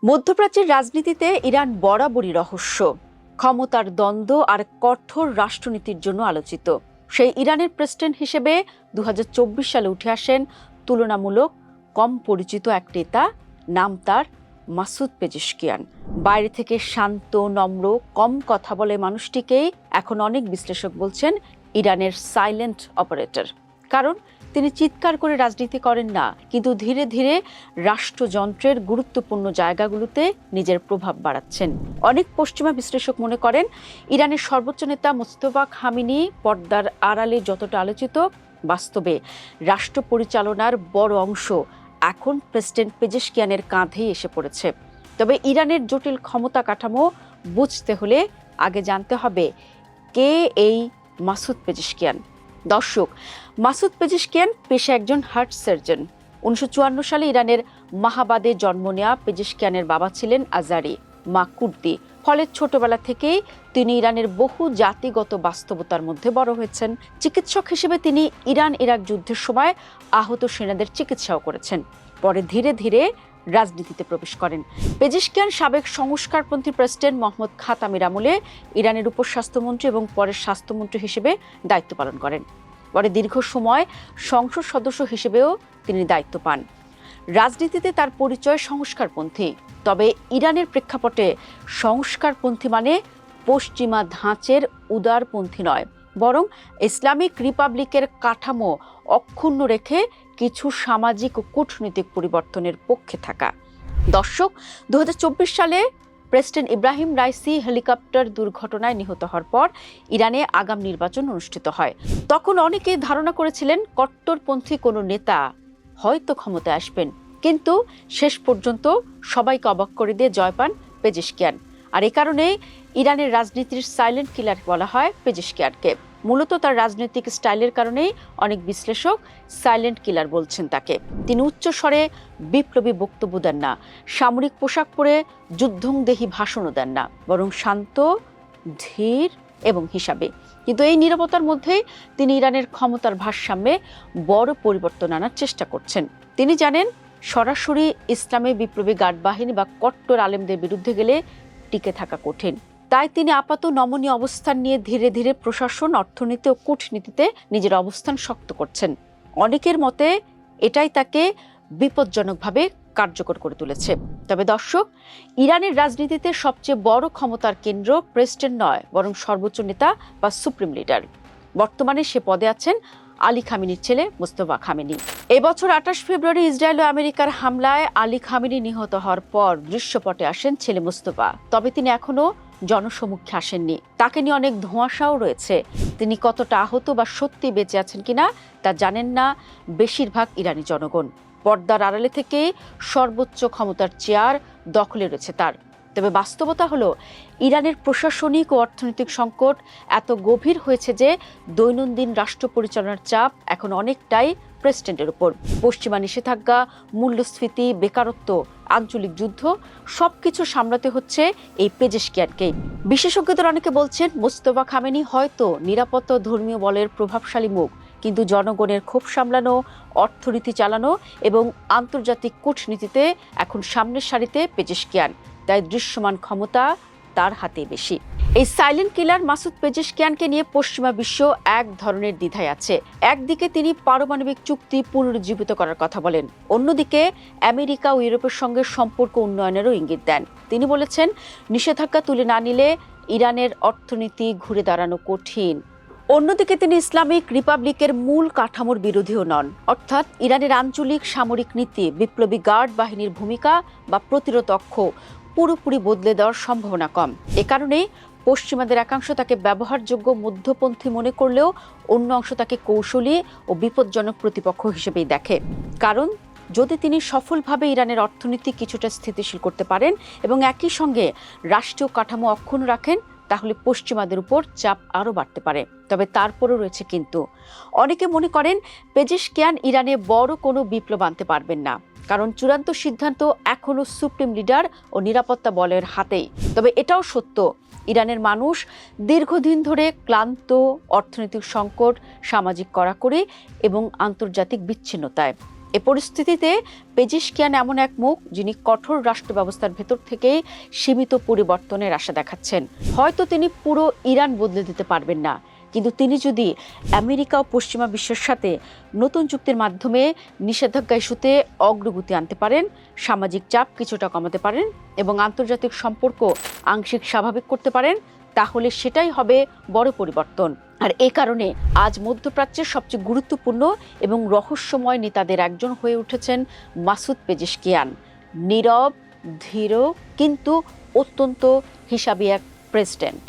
মধ্যপ্রাচ্যের রাজনীতিতে ইরান বরাবরই রহস্য, ক্ষমতার দ্বন্দ্ব আর কঠোর রাষ্ট্রনীতির জন্য আলোচিত। সেই ইরানের প্রেসিডেন্ট হিসেবে 2024 সালে উঠে আসেন তুলনামূলক কম পরিচিত এক নেতা, নাম তার মাসুদ পেজেশকিয়ান। বাইরে থেকে শান্ত, নম্র, কম কথা বলে মানুষটিকেই এখন অনেক বিশ্লেষক বলছেন ইরানের সাইলেন্ট অপারেটর। কারণ তিনি চিৎকার করে রাজনীতি করেন না, কিন্তু ধীরে ধীরে রাষ্ট্রযন্ত্রের গুরুত্বপূর্ণ জায়গাগুলোতে নিজের প্রভাব বাড়াচ্ছেন। অনেক পশ্চিমা বিশ্লেষক মনে করেন ইরানের সর্বোচ্চ নেতা মুস্তফা খামেনি পর্দার আড়ালে যতটা আলোচিত, বাস্তবে রাষ্ট্র পরিচালনার বড় অংশ এখন প্রেসিডেন্ট পেজেশকিয়ানের কাঁধেই এসে পড়েছে। তবে ইরানের জটিল ক্ষমতা কাঠামো বুঝতে হলে আগে জানতে হবে কে এই মাসুদ পেজেশকিয়ান। দর্শক, মাসুদ পেজেশকিয়ান পেশা একজন হার্ট সার্জন। 1954 সালে ইরানের মাহাবাদে জন্ম নেওয়া পেজেশকিয়ানের বাবা ছিলেন আজারি, মা কুর্দি। ফলে ছোটবেলা থেকেই তিনি ইরানের বহু জাতিগত বাস্তবতার মধ্যে বড় হয়েছেন। চিকিৎসক হিসেবে তিনি ইরান ইরাক যুদ্ধের সময় আহত সেনাদের চিকিৎসাও করেছেন। পরে ধীরে ধীরে রাজনীতিতে প্রবেশ করেন। পেজেশকিয়ান সাবেক সংস্কারপন্থী প্রেসিডেন্ট মোহাম্মদ খাতামির আমলে ইরানের উপস্বাস্থ্যমন্ত্রী এবং পরে স্বাস্থ্যমন্ত্রী হিসেবে দায়িত্ব পালন করেন। পরে দীর্ঘ সময় সংসদ সদস্য হিসেবেও তিনি দায়িত্ব পান। রাজনীতিতে তার পরিচয় সংস্কারপন্থী। তবে ইরানের প্রেক্ষাপটে সংস্কারপন্থী মানে পশ্চিমা ধাঁচের উদারপন্থী নয়, বরং ইসলামিক রিপাবলিকের কাঠামো অক্ষুণ্ণ রেখে কিছু সামাজিক ও কূটনৈতিক পরিবর্তনের পক্ষে থাকা। দর্শক, 2024 সালে প্রেসিডেন্ট ইব্রাহিম রাইসি হেলিকপ্টার দুর্ঘটনায় নিহত হওয়ার পর ইরানে আগাম নির্বাচন অনুষ্ঠিত হয়। তখন অনেকেই ধারণা করেছিলেন কট্টরপন্থী কোনো নেতা হয়তো ক্ষমতায় আসবেন, কিন্তু শেষ পর্যন্ত সবাইকে অবাক করে দিয়ে জয় পান পেজেশকিয়ান। আর এই কারণে ইরানের রাজনীতির সাইলেন্ট কিলার বলা হয় পেজেশকিয়ানকে। মূলত তার রাজনৈতিক স্টাইলের কারণেই অনেক বিশ্লেষক সাইলেন্ট কিলার বলছেন তাকে। তিনি উচ্চ স্বরে বিপ্লবী বক্তব্য দেন না, সামরিক পোশাক পরে যুদ্ধংদেহী ভাষণও দেন না, বরং শান্ত, ধীর এবং হিসাবে। কিন্তু এই নীরবতার মধ্যেই তিনি ইরানের ক্ষমতার ভারসাম্যে বড় পরিবর্তন আনার চেষ্টা করছেন। তিনি জানেন সরাসরি ইসলামী বিপ্লবী গার্ড বাহিনী বা কট্টর আলেমদের বিরুদ্ধে গেলে টিকে থাকা কঠিন। তাই তিনি আপাত নমনীয় অবস্থান নিয়ে ধীরে ধীরে প্রশাসন, অর্থনীতি ও কূটনীতিতে নিজের অবস্থান শক্ত করছেন। অনেকের মতে এটাই তাকে বিপজ্জনকভাবে কার্যকর করে তুলেছে। তবে দর্শক, ইরানের রাজনীতিতে সবচেয়ে বড় ক্ষমতার কেন্দ্র প্রেসিডেন্ট নয়, বরং সর্বোচ্চ নেতা বা সুপ্রিম লিডার। বর্তমানে সে পদে আছেন আলী খামেনির ছেলে মুস্তফা খামেনি। এবছর 28 ফেব্রুয়ারি ইসরায়েল ও আমেরিকার হামলায় আলী খামেনি নিহত হওয়ার পর দৃশ্যপটে আসেন ছেলে মুস্তফা। তবে তিনি এখনো জনসমক্ষে আসেননি। তাকে নিয়ে অনেক ধোঁয়াশাও রয়েছে। তিনি কতটা আহত বা সত্যি বেঁচে আছেন কিনা তা জানেন না বেশিরভাগ ইরানি জনগণ। পর্দার আড়ালে থেকে সর্বোচ্চ ক্ষমতার চেয়ার দখলে রয়েছে তার। তবে বাস্তবতা হলো ইরানের প্রশাসনিক ও অর্থনৈতিক সংকট এত গভীর হয়েছে যে দৈনন্দিন রাষ্ট্র পরিচালনার চাপ এখন অনেকটাই প্রেসিডেন্টের উপর। পশ্চিমা নিষেধাজ্ঞা, মূল্যস্ফীতি, বেকারত্ব, আঞ্চলিক যুদ্ধ সবকিছু সামলাতে হচ্ছে এই পেজেশকিয়ানকেই। বিশেষজ্ঞদের অনেকে বলছেন মুস্তফা খামেনি হয়তো নিরাপত্তা ও ধর্মীয় বলের প্রভাবশালী মুখ, কিন্তু জনগণের ক্ষোভ সামলানো, অর্থনীতি চালানো এবং আন্তর্জাতিক কূটনীতিতে এখন সামনের সারিতে পেজেশকিয়ান। তাই দৃশ্যমান ক্ষমতা তার হাতে বেশি। এই সাইলেন্ট কিলার মাসুদ পেজেশকিয়ানকে নিয়ে পশ্চিমা বিশ্ব এক ধরনের দ্বিধায় আছে। একদিকে তিনি পারমাণবিক চুক্তি পুনরুজ্জীবিত করার কথা বলেন, অন্যদিকে আমেরিকা ও ইউরোপের সঙ্গে সম্পর্ক উন্নয়নেরও ইঙ্গিত দেন। তিনি বলেছেন নিষেধাজ্ঞা তুলে না নিলে ইরানের অর্থনীতি ঘুরে দাঁড়ানো কঠিন। অন্যদিকে তিনি ইসলামিক রিপাবলিকের মূল কাঠামোর বিরোধীও নন, অর্থাৎ ইরানের আঞ্চলিক সামরিক নীতি, বিপ্লবী গার্ড বাহিনীর ভূমিকা বা প্রতিরোধ অক্ষ পুরোপুরি বদলে দেওয়ার সম্ভাবনা কম। এ কারণেই পশ্চিমাদের একাংশ তাকে ব্যবহারযোগ্য মধ্যপন্থী মনে করলেও অন্য অংশ তাকে কৌশলী ও বিপজ্জনক প্রতিপক্ষ হিসেবেই দেখে। কারণ যদি তিনি সফলভাবে ইরানের অর্থনীতি কিছুটা স্থিতিশীল করতে পারেন এবং একই সঙ্গে রাষ্ট্রীয় কাঠামো অক্ষুণ্ণ রাখেন, তাহলে পশ্চিমাদের উপর চাপ আরও বাড়তে পারে। তবে তারপরও রয়েছে কিন্তু। অনেকে মনে করেন পেজেশকিয়ান ইরানে বড় কোনো বিপ্লব আনতে পারবেন না, কারণ চূড়ান্ত সিদ্ধান্ত এখনো সুপ্রিম লিডার ও নিরাপত্তা বলের হাতেই। তবে এটাও সত্য, ইরানের মানুষ দীর্ঘদিন ধরে ক্লান্ত, অর্থনৈতিক সংকট, সামাজিক কড়াকড়ি এবং আন্তর্জাতিক বিচ্ছিন্নতায়। এ পরিস্থিতিতে পেজিশকিয়ান এমন এক মুখ যিনি কঠোর রাষ্ট্র ব্যবস্থার ভেতর থেকেই সীমিত পরিবর্তনের আশা দেখাচ্ছেন। হয়তো তিনি পুরো ইরান বদলে দিতে পারবেন না, কিন্তু তিনি যদি আমেরিকা ও পশ্চিমা বিশ্বের সাথে নতুন চুক্তির মাধ্যমে নিষেধাজ্ঞা ইস্যুতে অগ্রগতি আনতে পারেন, সামাজিক চাপ কিছুটা কমাতে পারেন এবং আন্তর্জাতিক সম্পর্ক আংশিক স্বাভাবিক করতে পারেন, তাহলে সেটাই হবে বড় পরিবর্তন। আর এ কারণে আজ মধ্যপ্রাচ্যের সবচেয়ে গুরুত্বপূর্ণ এবং রহস্যময় নেতাদের একজন হয়ে উঠেছেন মাসুদ পেজিশকিয়ান। নীরব, ধীর, কিন্তু অত্যন্ত হিসাবি এক প্রেসিডেন্ট।